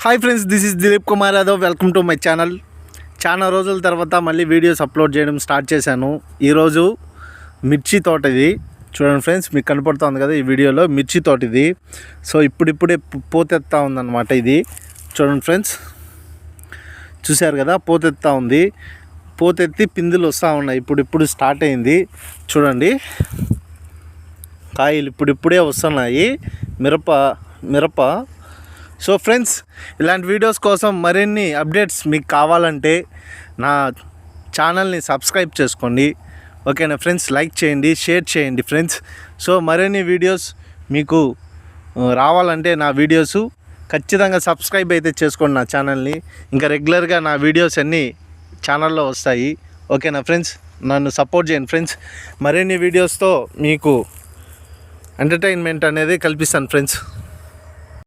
Hi friends, this is Dilip Kumar Yadav. Welcome to my channel. చాలా రోజుల తర్వాత మళ్ళీ వీడియోస్ అప్లోడ్ చేయడం స్టార్ట్ చేశాను. ఈరోజు మిర్చి తోట ఇది చూడండి ఫ్రెండ్స్, మీకు కనపడుతుంది కదా ఈ వీడియోలో మిర్చి తోట ఇది. సో ఇప్పుడిప్పుడే పోతెత్తా ఉందన్నమాట. ఇది చూడండి ఫ్రెండ్స్, చూశారు కదా పోతెత్తా ఉంది. పోతెత్తి పిందులు వస్తూ ఉన్నాయి. ఇప్పుడు స్టార్ట్ అయింది చూడండి, కాయలు ఇప్పుడిప్పుడే వస్తున్నాయి. మిరప. సో ఫ్రెండ్స్, ఇలాంటి వీడియోస్ కోసం మరిన్ని అప్డేట్స్ మీకు కావాలంటే నా ఛానల్ని సబ్స్క్రైబ్ చేసుకోండి. ఓకేనా ఫ్రెండ్స్, లైక్ చేయండి, షేర్ చేయండి ఫ్రెండ్స్. సో మరిన్ని వీడియోస్ మీకు రావాలంటే నా వీడియోస్ ఖచ్చితంగా సబ్స్క్రైబ్ అయితే చేసుకోండి నా ఛానల్ని. ఇంకా రెగ్యులర్గా నా వీడియోస్ అన్నీ ఛానల్లో వస్తాయి. ఓకేనా ఫ్రెండ్స్, నన్ను సపోర్ట్ చేయండి ఫ్రెండ్స్. మరిన్ని వీడియోస్తో మీకు ఎంటర్టైన్మెంట్ అనేది కల్పిస్తాను ఫ్రెండ్స్.